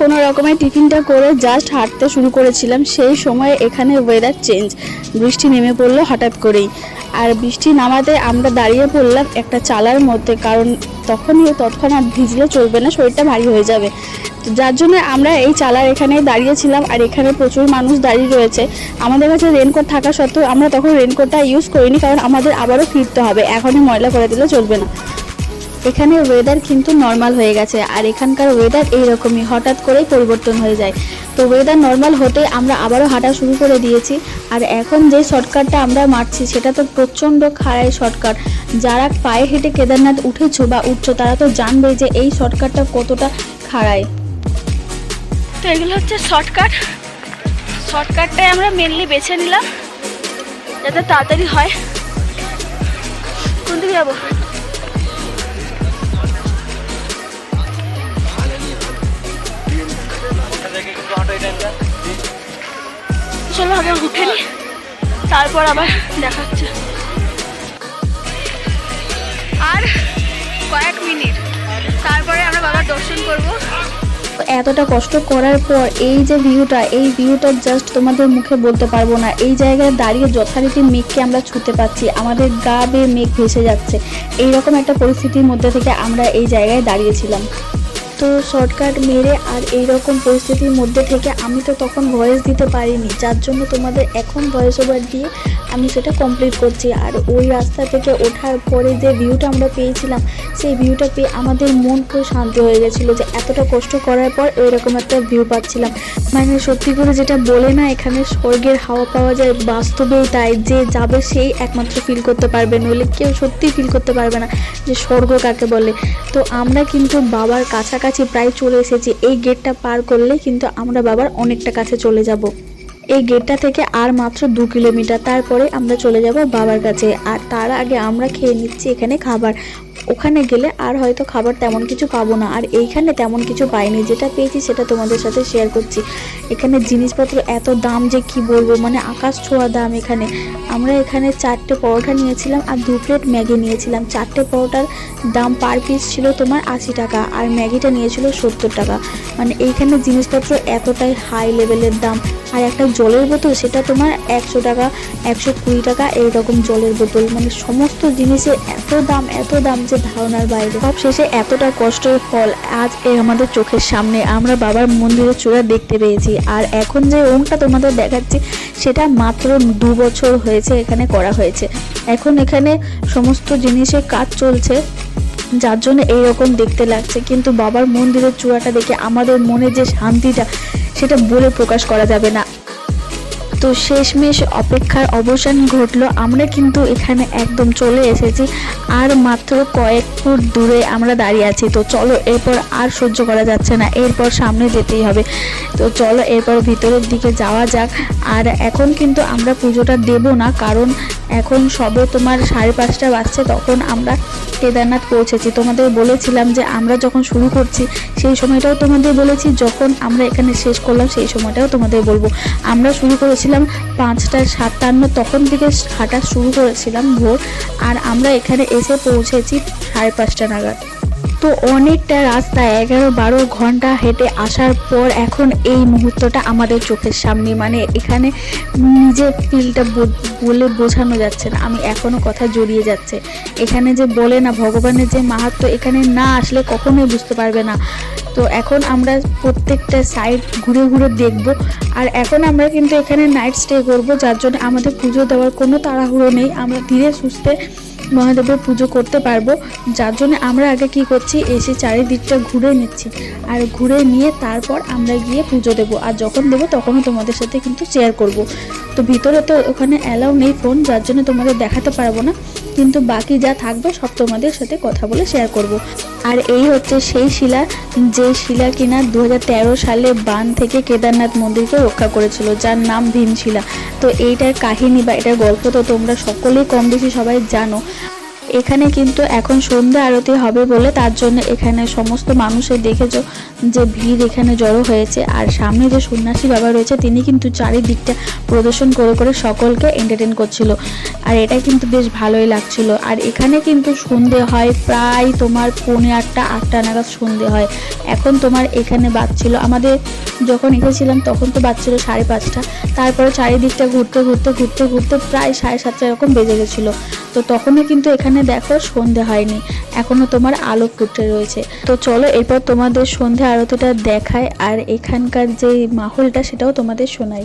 কোনো রকমের টিফিনটা করে জাস্ট হাঁটতে শুরু করেছিলাম, সেই সময় এখানে ওয়েদার চেঞ্জ, বৃষ্টি নেমে পড়লো হঠাৎ করেই। আর বৃষ্টি নামাতে আমরা দাঁড়িয়ে পড়লাম একটা চালার মধ্যে, কারণ তৎক্ষণাৎ ভিজলে চলবে না, শরীরটা ভারী হয়ে যাবে। তো যার জন্য আমরা এই চালার এখানে দাঁড়িয়েছিলাম। আর এখানে প্রচুর মানুষ দাঁড়িয়ে রয়েছে। আমাদের কাছে রেনকোট থাকা সত্ত্বেও আমরা তখন রেনকোটটা ইউজ করিনি, কারণ আমাদের আবারও ফিরতে হবে, এখনই ময়লা করে দিলে চলবে না। এখানে ওয়েদার কিন্তু নর্মাল হয়ে গেছে, আর এখানকার ওয়েদার এইরকমই হঠাৎ করেই পরিবর্তন হয়ে যায়। তো ওয়েদার নর্মাল হতে আমরা আবারও হাঁটা শুরু করে দিয়েছি। আর এখন যে শর্টকাটটা আমরা মারছি সেটা তো প্রচণ্ড খাড়াই শর্টকাট। যারা পায়ে হেঁটে কেদারনাথ উঠেছো বা উঠছো তারা তো জানবে যে এই শর্টকাটটা কতটা খাড়াই। তো এগুলো হচ্ছে শর্টকাটটাই আমরা মেনলি বেছে নিলাম যাতে তাড়াতাড়ি হয়। কোন দিকে যাবো? চলো আবার উঠে নি, তারপর আবার দেখাচ্ছে। আর কয়েক মিনিট তারপরে আমরা বাবার দর্শন করব। এতটা কষ্ট করার পর এই যে ভিউটা জাস্ট তোমাদের মুখে বলতে পারবো না। এই জায়গায় দাঁড়িয়ে যথারীতি মেঘকে আমরা ছুঁতে পাচ্ছি, আমাদের গা বেয়ে মেঘ ভেসে যাচ্ছে। এইরকম একটা পরিস্থিতির মধ্যে থেকে আমরা এই জায়গায় দাঁড়িয়েছিলাম। তো শর্টকাট মেরে আর এইরকম পরিস্থিতির মধ্যে থেকে আমি তো তখন ভয়েস দিতে পারিনি, যার জন্য তোমাদের এখন ভয়েস ওভার দিয়ে আমি সেটা কমপ্লিট করছি। আর ওই রাস্তা থেকে ওঠার পরে যে ভিউটা আমরা পেয়েছিলাম, সেই ভিউটা পেয়ে আমাদের মন খুব শান্ত হয়ে গেছিলো যে এতটা কষ্ট করার পর ওইরকম একটা ভিউ পাচ্ছিলাম। মানে সত্যি করে যেটা বলে না, এখানে স্বর্গের হাওয়া পাওয়া যায়, বাস্তবেই তাই। যে যাবে সেই একমাত্র ফিল করতে পারবে, নইলে কেউ সত্যি ফিল করতে পারবে না যে স্বর্গ কাকে বলে। তো আমরা কিন্তু বাবার কাছাকাছি প্রায় চলে এসেছি। এই গেটটা পার করলে কিন্তু আমরা বাবার অনেকটা কাছে চলে যাব। এই গেটটা থেকে আর মাত্র 2 কিলোমিটার, তারপরে আমরা চলে যাব বাবার কাছে। আর তার আগে আমরা খেয়ে নিচ্ছি এখানে খাবার। ওখানে গেলে আর হয়তো খাবার তেমন কিছু পাবো না, আর এইখানে তেমন কিছু পাইনি। যেটা পেয়েছি সেটা তোমাদের সাথে শেয়ার করছি। এখানে জিনিসপত্র এত দাম যে কি বলবো, মানে আকাশ ছোঁয়া দাম এখানে। আমরা এখানে 4টে পরোটা নিয়েছিলাম আর 2 প্লেট ম্যাগি নিয়েছিলাম। 4টে পরোটার দাম পার পিস ছিল তোমার 80 টাকা, আর ম্যাগিটা নিয়েছিল 70 টাকা। মানে এইখানে জিনিসপত্র এতটাই হাই লেভেলের দাম। আর একটা জলের বোতল সেটা তোমার 100 টাকা, 120 টাকা এইরকম জলের বোতল। মানে সমস্ত জিনিসের এত দাম যে ধারণার বাইরে। সব শেষে এতটা কষ্টের ফল আজ আমাদের চোখের সামনে আমরা বাবার মন্দিরের চূড়া দেখতে পেয়েছি। আর এখন যে ওমটা তোমাদের দেখাচ্ছি সেটা মাত্র 2 বছর হয়েছে এখানে করা হয়েছে। এখন এখানে সমস্ত জিনিসের কাজ চলছে, যার জন্য এইরকম দেখতে লাগছে। কিন্তু বাবার মন্দিরের চূড়াটা দেখে আমাদের মনে যে শান্তিটা সেটা বলে প্রকাশ করা যাবে না। তো শেষমেশ অপেক্ষার অবসান ঘটলো, আমরা কিন্তু এখানে একদম চলে এসেছি। আর মাত্র কয়েক ফুট দূরে আমরা দাঁড়িয়ে আছি। তো চলো, এরপর আর সহ্য করা যাচ্ছে না, এরপর সামনে যেতেই হবে। তো চলো এরপর ভিতরের দিকে যাওয়া যাক। আর এখন কিন্তু আমরা পুজোটা দেব না, কারণ এখন সবে তোমার 5:30 বাজছে। তখন আমরা কেদারনাথ পৌঁছেছি। তোমাদের বলেছিলাম যে আমরা যখন শুরু করছি সেই সময়টাও তোমাদের বলেছি, যখন আমরা এখানে শেষ করলাম সেই সময়টাও তোমাদের বলবো। আমরা শুরু করেছিলাম 5:57, তখন থেকে হাঁটা শুরু করেছিলাম ভোর। আর আমরা এখানে এসে পৌঁছেছি 5:30 নাগাদ। তো অনেকটা রাস্তা 11-12 ঘন্টা হেঁটে আসার পর এখন এই মুহূর্তটা আমাদের চোখের সামনে। মানে এখানে নিজের ফিলটা বলে বোঝানো যাচ্ছে না, আমি এখনও কথা জড়িয়ে যাচ্ছে। এখানে যে বলে না ভগবানের যে মাহাত্ম্য, এখানে না আসলে কখনোই বুঝতে পারবে না। তো এখন আমরা প্রত্যেকটা সাইড ঘুরে ঘুরে দেখব। আর এখন আমরা কিন্তু এখানে নাইট স্টে করব, যার জন্য আমাদের পুজো দেওয়ার কোনো তাড়াহুড়ো নেই। আমরা ধীরে সুস্থে মহাদেবের পুজো করতে পারবো, যার জন্য আমরা আগে কি করছি, এসে চারিদিকটা ঘুরে নিচ্ছি। আর ঘুরে নিয়ে তারপর আমরা গিয়ে পুজো দেবো। আর যখন দেবো তখনও তোমাদের সাথে কিন্তু শেয়ার করব। তো ভিতরে তো ওখানে অ্যালাউ নেই ফোন, যার জন্য তোমাদের দেখাতে পারবো না, কিন্তু বাকি যা থাকবে সব তোমাদের সাথে কথা বলে শেয়ার করব। আর এই হচ্ছে সেই শিলা, যে শিলা কিনা 2013 সালে বান থেকে কেদারনাথ মন্দিরকে রক্ষা করেছিল, যার নাম ভীমশিলা। তো এইটার কাহিনী বা এটার গল্প তো তোমরা সকলেই কম বেশি সবাই জানো। এখানে কিন্তু এখন সন্ধ্যা আরতি হবে বলে তার জন্য এখানে সমস্ত মানুষের দেখেছো যে ভিড় এখানে জড়ো হয়েছে। আর সামনে যে সন্ন্যাসী বাবা রয়েছে তিনি কিন্তু চারিদিকটা প্রদর্শন করে করে সকলকে এন্টারটেন করছিল, আর এটা কিন্তু বেশ ভালোই লাগছিল। আর এখানে কিন্তু সন্ধে হয় প্রায় তোমার 8:30 নাগাদ সন্ধে হয়। এখন তোমার এখানে বাজছিল, আমাদের যখন এসেছিলাম তখন তো বাজছিল 5:30, তারপরে চারিদিকটা ঘুরতে ঘুরতে ঘুরতে ঘুরতে প্রায় 7:30 এরকম বেজে গেছিলো। তো তখনও কিন্তু এখানে দেখো সন্ধে হয়নি, এখনো তোমার আলো ফুটে রয়েছে। তো চলো এরপর তোমাদের সন্ধে আরতিটা দেখায় আর এখানকার যে মাহলটা সেটাও তোমাদের শোনাই।